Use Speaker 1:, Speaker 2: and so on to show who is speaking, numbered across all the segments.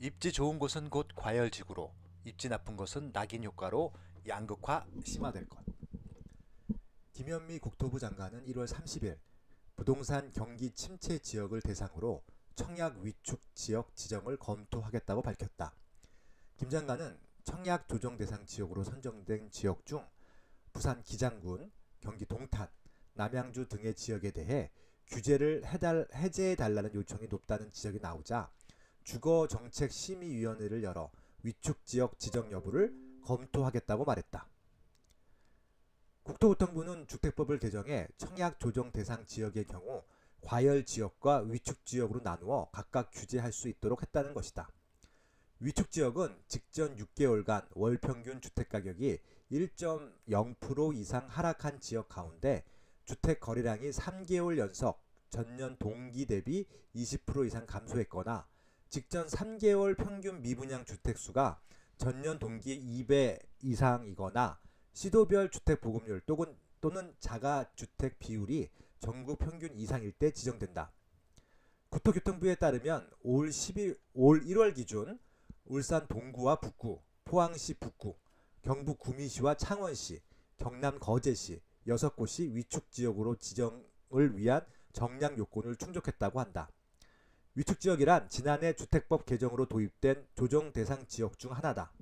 Speaker 1: 입지 좋은 곳은 곧 과열지구로, 입지 나쁜 곳은 낙인 효과로 양극화 심화될 것. 김현미 국토부 장관은 1월 30일 부동산 경기 침체 지역을 대상으로 청약 위축 지역 지정을 검토하겠다고 밝혔다. 김 장관은 청약 조정 대상 지역으로 선정된 지역 중 부산 기장군, 경기 동탄, 남양주 등의 지역에 대해 규제를 해제해달라는 요청이 높다는 지적이 나오자 주거정책심의위원회를 열어 위축지역 지정 여부를 검토하겠다고 말했다. 국토교통부는 주택법을 개정해 청약 조정 대상 지역의 경우 과열지역과 위축지역으로 나누어 각각 규제할 수 있도록 했다는 것이다. 위축지역은 직전 6개월간 월평균 주택가격이 1.0% 이상 하락한 지역 가운데 주택 거래량이 3개월 연속 전년 동기 대비 20% 이상 감소했거나 직전 3개월 평균 미분양 주택수가 전년 동기 2배 이상이거나 시도별 주택 보급률 또는 자가주택 비율이 전국 평균 이상일 때 지정된다. 국토교통부에 따르면 올 1월 기준 울산 동구와 북구, 포항시 북구, 경북 구미시와 창원시, 경남 거제시 6곳이 위축지역으로 지정을 위한 정량 요건을 충족했다고 한다. 위축지역이란 지난해 주택법 개정으로 도입된 조정 대상 지역 중 하나다.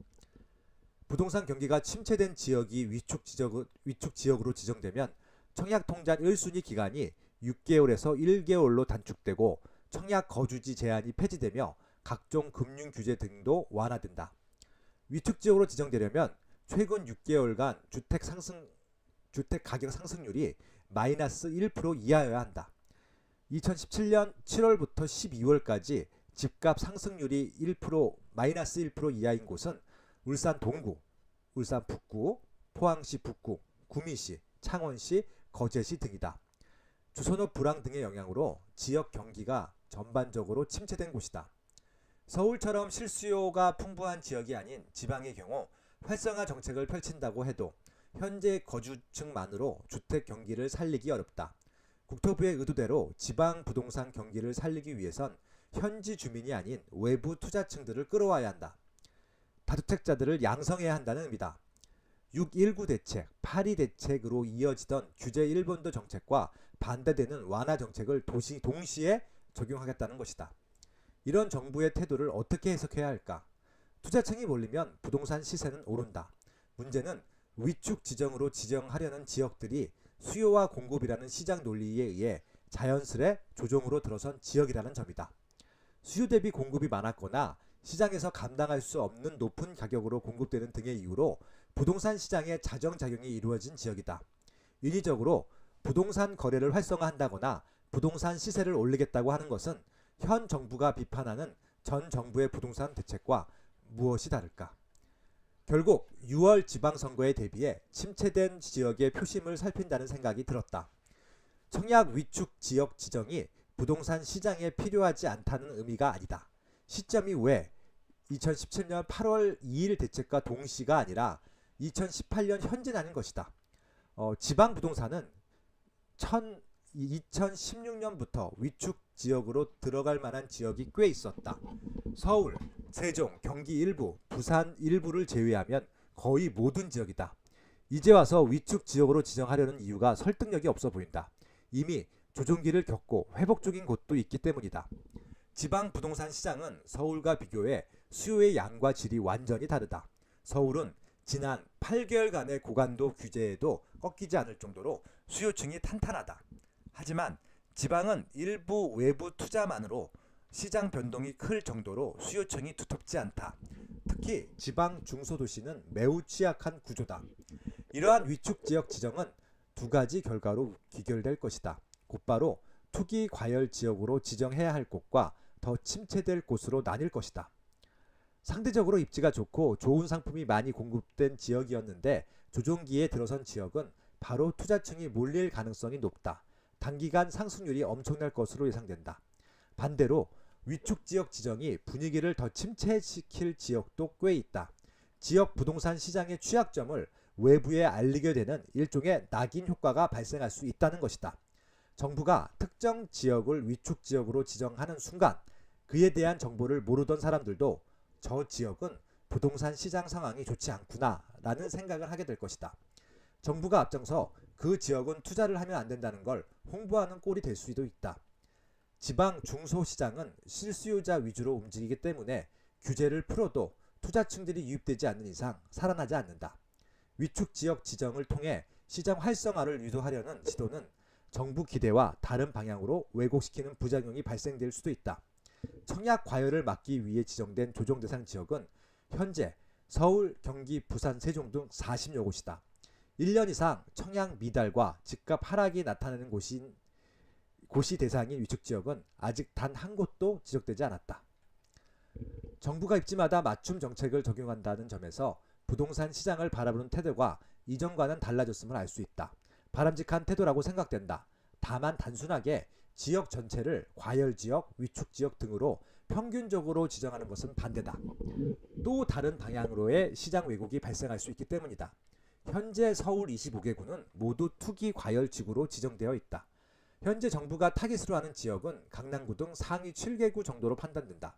Speaker 1: 부동산 경기가 침체된 지역이 위축지역으로 지정되면 청약통장 1순위 기간이 6개월에서 1개월로 단축되고 청약 거주지 제한이 폐지되며 각종 금융 규제 등도 완화된다. 위축지역으로 지정되려면 최근 6개월간 주택 가격 상승률이 마이너스 1% 이하여야 한다. 2017년 7월부터 12월까지 집값 상승률이 마이너스 1% 이하인 곳은 울산 동구, 울산 북구, 포항시 북구, 구미시, 창원시, 거제시 등이다. 주소업 불황 등의 영향으로 지역 경기가 전반적으로 침체된 곳이다. 서울처럼 실수요가 풍부한 지역이 아닌 지방의 경우 활성화 정책을 펼친다고 해도 현재 거주층만으로 주택 경기를 살리기 어렵다. 국토부의 의도대로 지방 부동산 경기를 살리기 위해선 현지 주민이 아닌 외부 투자층들을 끌어와야 한다. 다주택자들을 양성해야 한다는 의미다. 6.19 대책, 8.2 대책으로 이어지던 규제 1번도 정책과 반대되는 완화 정책을 동시에 적용하겠다는 것이다. 이런 정부의 태도를 어떻게 해석해야 할까? 투자층이 몰리면 부동산 시세는 오른다. 문제는 위축 지정으로 지정하려는 지역들이 수요와 공급이라는 시장 논리에 의해 자연스레 조정으로 들어선 지역이라는 점이다. 수요 대비 공급이 많았거나 시장에서 감당할 수 없는 높은 가격으로 공급되는 등의 이유로 부동산 시장의 자정작용이 이루어진 지역이다. 인위적으로 부동산 거래를 활성화한다거나 부동산 시세를 올리겠다고 하는 것은 현 정부가 비판하는 전 정부의 부동산 대책과 무엇이 다를까? 결국 6월 지방선거에 대비해 침체된 지역의 표심을 살핀다는 생각이 들었다. 청약 위축 지역 지정이 부동산 시장에 필요하지 않다는 의미가 아니다. 시점이 왜 2017년 8월 2일 대책과 동시가 아니라 2018년 현재라는 것이다. 지방 부동산은 2016년부터 위축 지역으로 들어갈 만한 지역이 꽤 있었다. 서울, 세종, 경기 일부, 부산 일부를 제외하면 거의 모든 지역이다. 이제 와서 위축 지역으로 지정하려는 이유가 설득력이 없어 보인다. 이미 조정기를 겪고 회복 중인 곳도 있기 때문이다. 지방 부동산 시장은 서울과 비교해 수요의 양과 질이 완전히 다르다. 서울은 지난 8개월간의 고간도 규제에도 꺾이지 않을 정도로 수요층이 탄탄하다. 하지만 지방은 일부 외부 투자만으로 시장 변동이 클 정도로 수요층이 두텁지 않다. 특히 지방 중소도시는 매우 취약한 구조다. 이러한 위축 지역 지정은 두 가지 결과로 귀결될 것이다. 곧바로 투기 과열 지역으로 지정해야 할 곳과 더 침체될 곳으로 나뉠 것이다. 상대적으로 입지가 좋고 좋은 상품이 많이 공급된 지역이었는데 조정기에 들어선 지역은 바로 투자층이 몰릴 가능성이 높다. 단기간 상승률이 엄청날 것으로 예상된다. 반대로 위축지역 지정이 분위기를 더 침체시킬 지역도 꽤 있다. 지역 부동산 시장의 취약점을 외부에 알리게 되는 일종의 낙인 효과가 발생할 수 있다는 것이다. 정부가 특정 지역을 위축지역으로 지정하는 순간 그에 대한 정보를 모르던 사람들도 저 지역은 부동산 시장 상황이 좋지 않구나 라는 생각을 하게 될 것이다. 정부가 앞장서 그 지역은 투자를 하면 안 된다는 걸 홍보하는 꼴이 될 수도 있다. 지방 중소시장은 실수요자 위주로 움직이기 때문에 규제를 풀어도 투자층들이 유입되지 않는 이상 살아나지 않는다. 위축 지역 지정을 통해 시장 활성화를 유도하려는 시도는 정부 기대와 다른 방향으로 왜곡시키는 부작용이 발생될 수도 있다. 청약 과열을 막기 위해 지정된 조정 대상 지역은 현재 서울, 경기, 부산, 세종 등 40여 곳이다. 1년 이상 청약 미달과 집값 하락이 나타나는 곳이 대상인 위축지역은 아직 단 한 곳도 지적되지 않았다. 정부가 입지마다 맞춤 정책을 적용한다는 점에서 부동산 시장을 바라보는 태도가 이전과는 달라졌음을 알 수 있다. 바람직한 태도라고 생각된다. 다만 단순하게 지역 전체를 과열지역, 위축지역 등으로 평균적으로 지정하는 것은 반대다. 또 다른 방향으로의 시장 왜곡이 발생할 수 있기 때문이다. 현재 서울 25개구는 모두 투기 과열지구로 지정되어 있다. 현재 정부가 타깃으로 하는 지역은 강남구 등 상위 7개구 정도로 판단된다.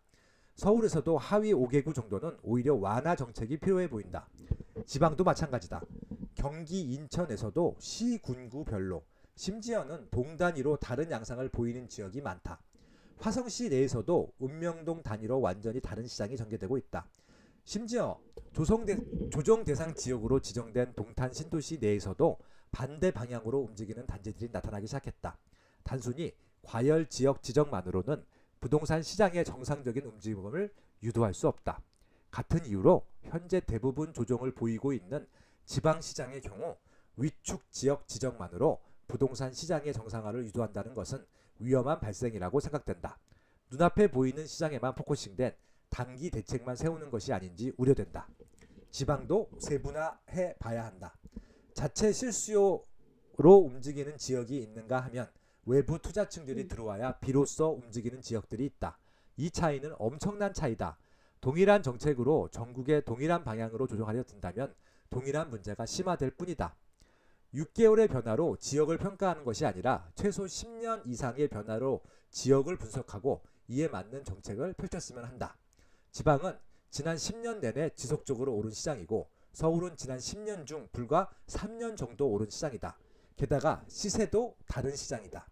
Speaker 1: 서울에서도 하위 5개구 정도는 오히려 완화 정책이 필요해 보인다. 지방도 마찬가지다. 경기, 인천에서도 시, 군구별로 심지어는 동 단위로 다른 양상을 보이는 지역이 많다. 화성시 내에서도 읍명동 단위로 완전히 다른 시장이 전개되고 있다. 심지어 조정 대상 지역으로 지정된 동탄 신도시 내에서도 반대 방향으로 움직이는 단지들이 나타나기 시작했다. 단순히 과열 지역 지정만으로는 부동산 시장의 정상적인 움직임을 유도할 수 없다. 같은 이유로 현재 대부분 조정을 보이고 있는 지방시장의 경우 위축 지역 지정만으로 부동산 시장의 정상화를 유도한다는 것은 위험한 발생이라고 생각된다. 눈앞에 보이는 시장에만 포커싱된 단기 대책만 세우는 것이 아닌지 우려된다. 지방도 세분화해 봐야 한다. 자체 실수요로 움직이는 지역이 있는가 하면 외부 투자층들이 들어와야 비로소 움직이는 지역들이 있다. 이 차이는 엄청난 차이다. 동일한 정책으로 전국에 동일한 방향으로 조정하려 든다면 동일한 문제가 심화될 뿐이다. 6개월의 변화로 지역을 평가하는 것이 아니라 최소 10년 이상의 변화로 지역을 분석하고 이에 맞는 정책을 펼쳤으면 한다. 지방은 지난 10년 내내 지속적으로 오른 시장이고 서울은 지난 10년 중 불과 3년 정도 오른 시장이다. 게다가 시세도 다른 시장이다.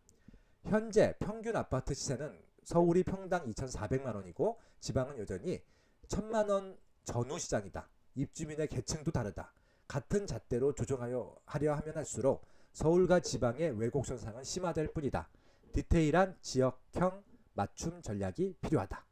Speaker 1: 현재 평균 아파트 시세는 서울이 평당 2,400만원이고 지방은 여전히 1,000만원 전후 시장이다. 입주민의 계층도 다르다. 같은 잣대로 조정하려 하면 할수록 서울과 지방의 왜곡 현상은 심화될 뿐이다. 디테일한 지역형 맞춤 전략이 필요하다.